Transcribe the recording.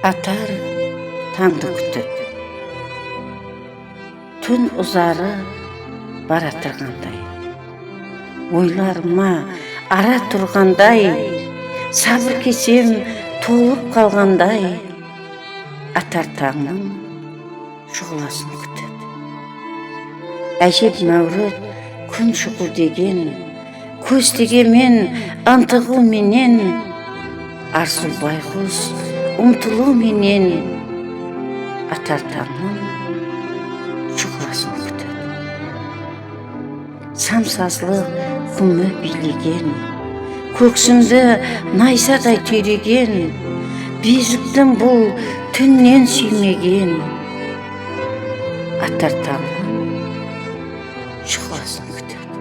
Атар таңды күтіп, түн ұзары бара тұрғандай, ойларыма ара тұрғандай, сабыр кесем толып қалғандай, атар таңның шұғыласын күтіп. Әжеп мәуріт күн шығу деген, көз тегемен ынтығу менен, арзу байғұс ұмтылу менен, атар таңның шұғыласын күтіп. Самсазлық құмы билеген, көксімді найзадай түйреген, безіктің бұл түннен сүймеген, атар таңның шұғыласын күтіп.